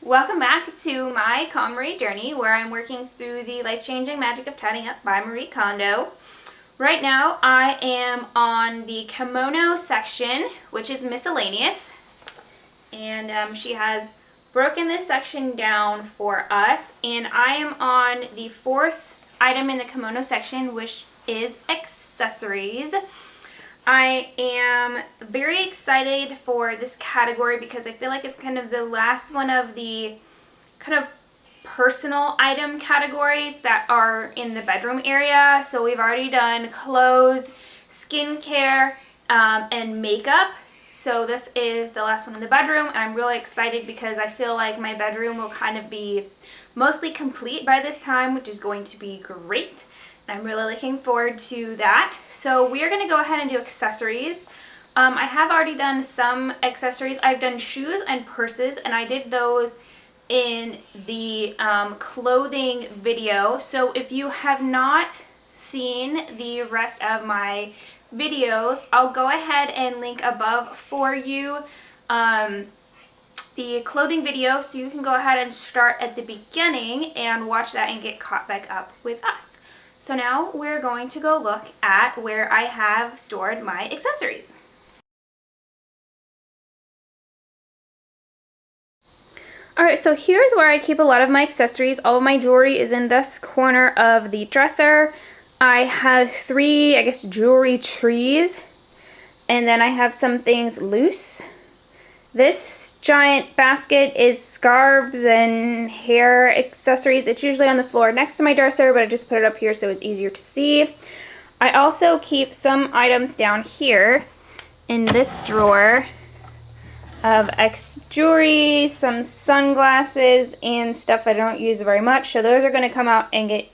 Welcome back to my Konmari journey, where I'm working through the life-changing magic of tatting up by Mari Kondo. Right now I am on the kimono section, which is miscellaneous, and she has broken this section down for us, and I am on the fourth item in the kimono section, which is accessories. I am very excited for this category because I feel like it's kind of the last one of the kind of personal item categories that are in the bedroom area. So we've already done clothes, skincare, and makeup. So this is the last one in the bedroom, and I'm really excited because I feel like my bedroom will kind of be mostly complete by this time, which is going to be great. I'm really looking forward to that. So we are going to go ahead and do accessories. I have already done some accessories. I've done shoes and purses, and I did those in the clothing video. So if you have not seen the rest of my videos, I'll go ahead and link above for you the clothing video, so you can go ahead and start at the beginning and watch that and get caught back up with us. So now we're going to go look at where I have stored my accessories. Alright, so here's where I keep a lot of my accessories. All of my jewelry is in this corner of the dresser. I have three, jewelry trees, and then I have some things loose. This giant basket is scarves and hair accessories. It's usually on the floor next to my dresser, but I just put it up here so it's easier to see. I also keep some items down here in this drawer of jewelry, some sunglasses, and stuff I don't use very much. So those are going to come out and get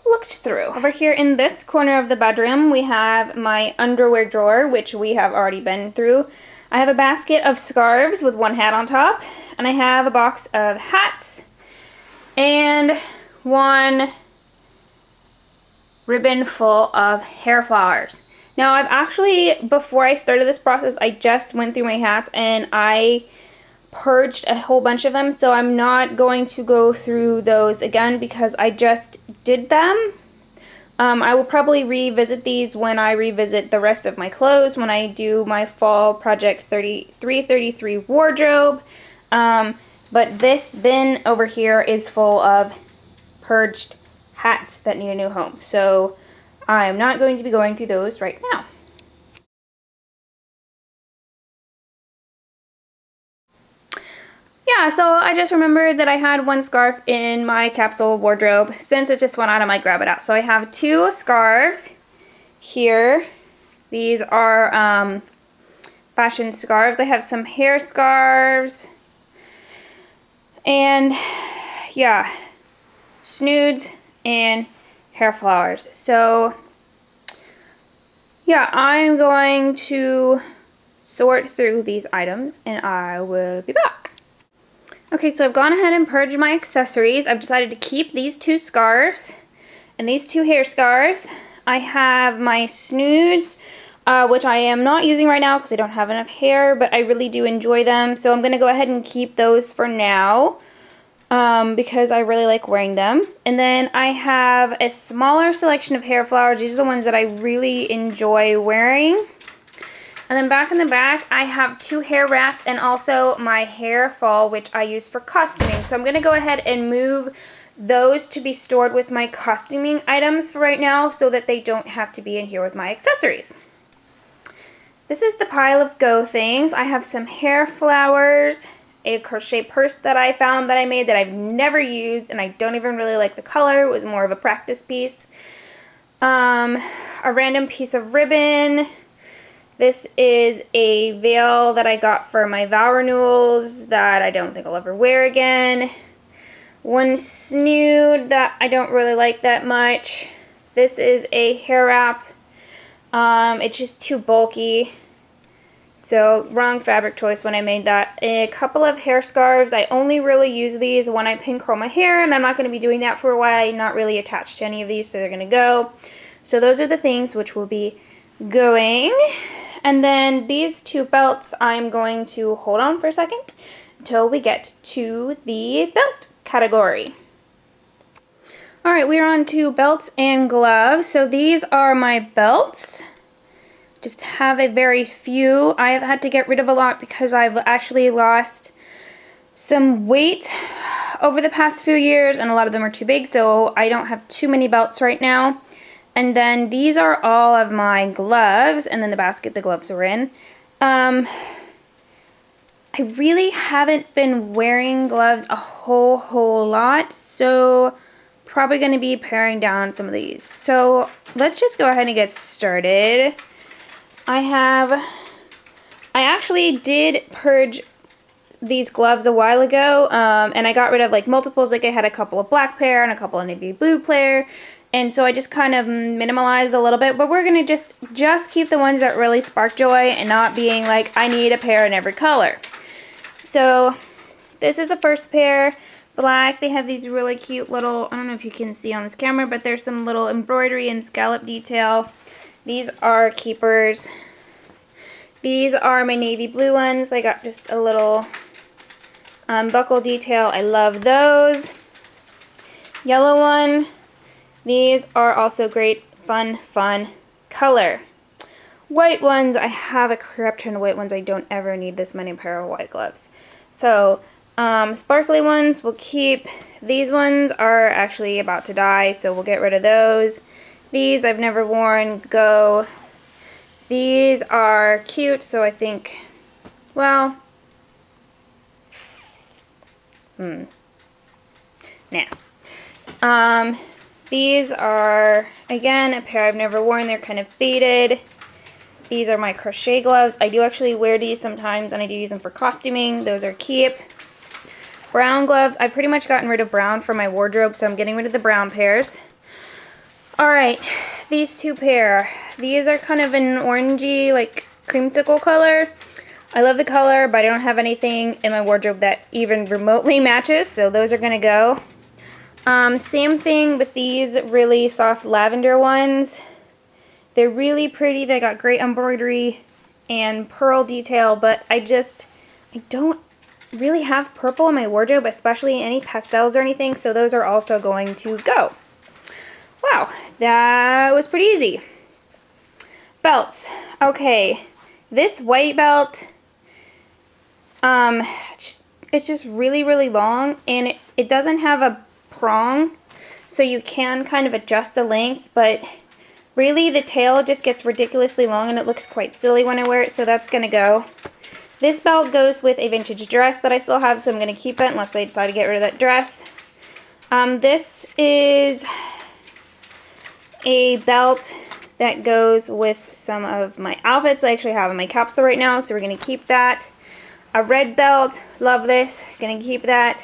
looked through. Over here in this corner of the bedroom, we have my underwear drawer, which we have already been through. I have a basket of scarves with one hat on top, and I have a box of hats and one ribbon full of hair flowers. Now I've actually, before I started this process, I just went through my hats and I purged a whole bunch of them, so I'm not going to go through those again because I just did them. I will probably revisit these when I revisit the rest of my clothes, when I do my fall project 333 wardrobe. But this bin over here is full of purged hats that need a new home. So I'm not going to be going through those right now. Yeah, so I just remembered that I had one scarf in my capsule wardrobe. Since it just went out, I might grab it out. So I have two scarves here. These are fashion scarves. I have some hair scarves. And yeah, snoods and hair flowers. So yeah, I'm going to sort through these items and I will be back. Okay, so I've gone ahead and purged my accessories. I've decided to keep these two scarves and these two hair scarves. I have my snoods, which I am not using right now because I don't have enough hair, but I really do enjoy them. So I'm going to go ahead and keep those for now because I really like wearing them. And then I have a smaller selection of hair flowers. These are the ones that I really enjoy wearing. And then back in the back, I have two hair wraps and also my hair fall, which I use for costuming. So I'm going to go ahead and move those to be stored with my costuming items for right now so that they don't have to be in here with my accessories. This is the pile of go things. I have some hair flowers, a crochet purse that I found that I made that I've never used and I don't even really like the color. It was more of a practice piece. A random piece of ribbon. This is a veil that I got for my vow renewals that I don't think I'll ever wear again. One snood that I don't really like that much. This is a hair wrap. It's just too bulky. So wrong fabric choice when I made that. A couple of hair scarves. I only really use these when I pin curl my hair, and I'm not going to be doing that for a while. I'm not really attached to any of these, so they're going to go. So those are the things which will be going. And then these two belts I'm going to hold on for a second until we get to the belt category. Alright, we're on to belts and gloves. So these are my belts. Just have a very few. I have had to get rid of a lot because I've actually lost some weight over the past few years, and a lot of them are too big, so I don't have too many belts right now. And then these are all of my gloves, and then the basket the gloves are in. I really haven't been wearing gloves a whole lot, so probably going to be paring down some of these. So let's just go ahead and get started. I actually did purge these gloves a while ago, and I got rid of like multiples. Like I had a couple of black pair and a couple of navy blue pair, and so I just kind of minimalized a little bit, but we're gonna just keep the ones that really spark joy and not being like I need a pair in every color. So this is the first pair, black. They have these really cute little, I don't know if you can see on this camera, but there's some little embroidery and scallop detail. These are keepers. These are my navy blue ones. They got just a little buckle detail. I love those. Yellow one. These are also great, fun color. White ones. I have a crap ton of white ones. I don't ever need this many pair of white gloves. So, sparkly ones we'll keep. These ones are actually about to die, so we'll get rid of those. These I've never worn. Go. These are cute, so I think, well, nah. These are, again, a pair I've never worn. They're kind of faded. These are my crochet gloves. I do actually wear these sometimes, and I do use them for costuming. Those are keep. Brown gloves. I've pretty much gotten rid of brown from my wardrobe, so I'm getting rid of the brown pairs. Alright, these two pair. These are kind of an orangey, like, creamsicle color. I love the color, but I don't have anything in my wardrobe that even remotely matches, so those are going to go. Same thing with these really soft lavender ones. They're really pretty. They got great embroidery and pearl detail, but I don't really have purple in my wardrobe, especially any pastels or anything, so those are also going to go. Wow, that was pretty easy. Belts. Okay, this white belt, it's just really long, and it doesn't have a prong, so you can kind of adjust the length, but really the tail just gets ridiculously long and it looks quite silly when I wear it, so that's gonna go. This belt goes with a vintage dress that I still have, so I'm gonna keep it unless I decide to get rid of that dress. This is a belt that goes with some of my outfits I actually have in my capsule right now, so we're going to keep that. A red belt, love this, going to keep that.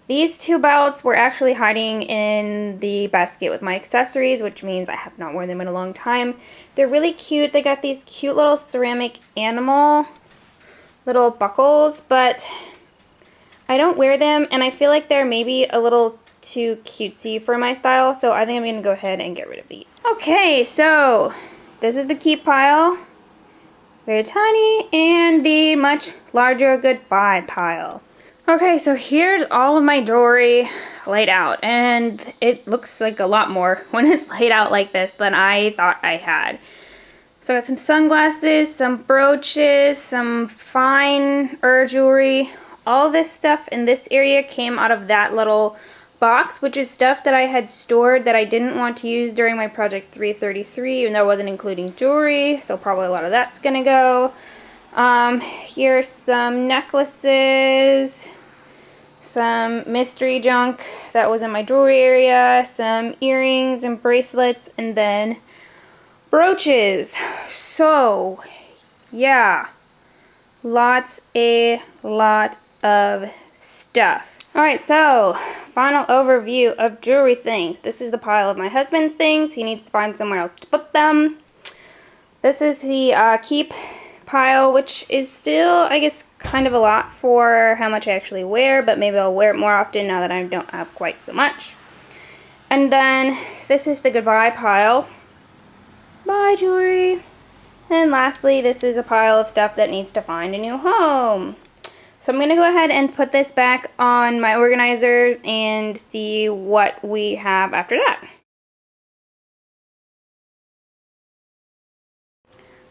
These two belts were actually hiding in the basket with my accessories, which means I have not worn them in a long time. They're really cute. They got these cute little ceramic animal little buckles, but I don't wear them, and I feel like they're maybe a little too cutesy for my style, so I think I'm going to go ahead and get rid of these. Okay, so this is the keep pile, very tiny, and the much larger goodbye pile. Okay, so here's all of my jewelry laid out, and it looks like a lot more when it's laid out like this than I thought I had. So I got some sunglasses, some brooches, some fine jewelry. All this stuff in this area came out of that little box, which is stuff that I had stored that I didn't want to use during my project 333, even though I wasn't including jewelry, so probably a lot of that's gonna go. Here's some necklaces, some mystery junk that was in my jewelry area, some earrings and bracelets, and then brooches. So yeah, a lot of stuff. Alright, so final overview of jewelry things. This is the pile of my husband's things. He needs to find somewhere else to put them. This is the keep pile, which is still, I guess, kind of a lot for how much I actually wear, but maybe I'll wear it more often now that I don't have quite so much. And then this is the goodbye pile. Bye, jewelry. And lastly, this is a pile of stuff that needs to find a new home. So I'm going to go ahead and put this back on my organizers and see what we have after that.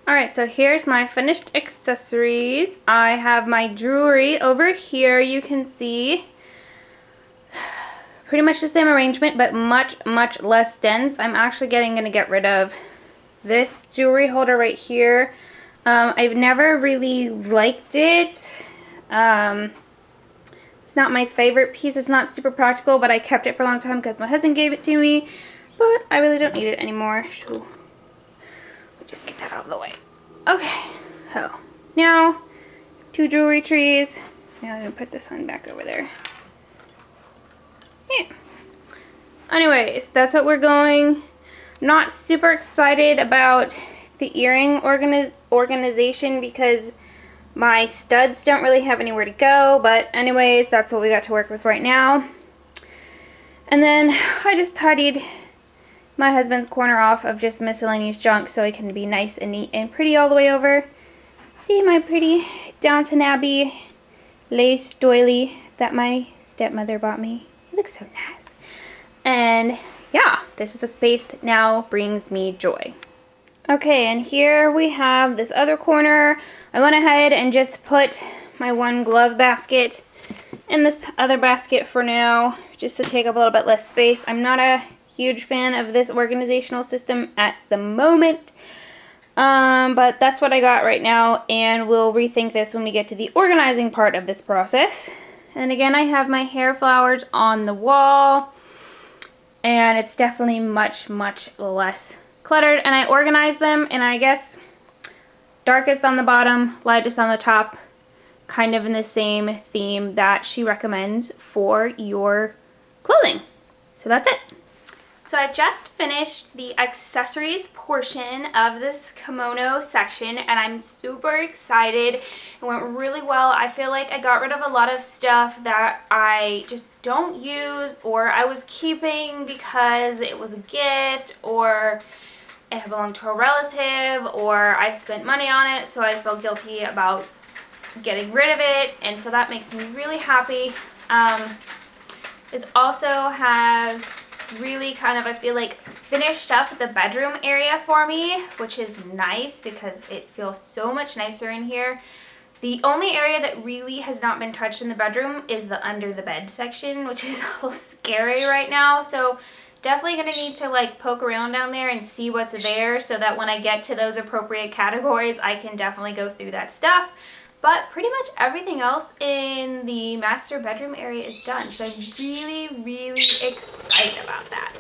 Alright, so here's my finished accessories. I have my jewelry over here, you can see. Pretty much the same arrangement, but much less dense. I'm actually going to get rid of this jewelry holder right here. I've never really liked it. It's not my favorite piece. It's not super practical, but I kept it for a long time because my husband gave it to me. But I really don't need it anymore. So, just get that out of the way. Okay, so now 2 jewelry trees. Now I'm going to put this one back over there. Yeah. Anyways, that's what we're going. Not super excited about the earring organization because my studs don't really have anywhere to go, but anyways, that's what we got to work with right now. And then I just tidied my husband's corner off of just miscellaneous junk so it can be nice and neat and pretty all the way over. See my pretty Downton Abbey lace doily that my stepmother bought me. It looks so nice. And yeah, this is a space that now brings me joy. Okay, and here we have this other corner. I went ahead and just put my one glove basket in this other basket for now, just to take up a little bit less space. I'm not a huge fan of this organizational system at the moment, but that's what I got right now, and we'll rethink this when we get to the organizing part of this process. And again, I have my hair flowers on the wall, and it's definitely much less cluttered, and I organized them, and I guess darkest on the bottom, lightest on the top, kind of in the same theme that she recommends for your clothing. So that's it. So I just finished the accessories portion of this kimono section, and I'm super excited. It went really well. I feel like I got rid of a lot of stuff that I just don't use, or I was keeping because it was a gift, or it belonged to a relative, or I spent money on it, so I feel guilty about getting rid of it, and so that makes me really happy. This also has really kind of, I feel like, finished up the bedroom area for me, which is nice because it feels so much nicer in here. The only area that really has not been touched in the bedroom is the under the bed section, which is a little scary right now, so definitely going to need to like poke around down there and see what's there so that when I get to those appropriate categories, I can definitely go through that stuff. But pretty much everything else in the master bedroom area is done, so I'm really excited about that.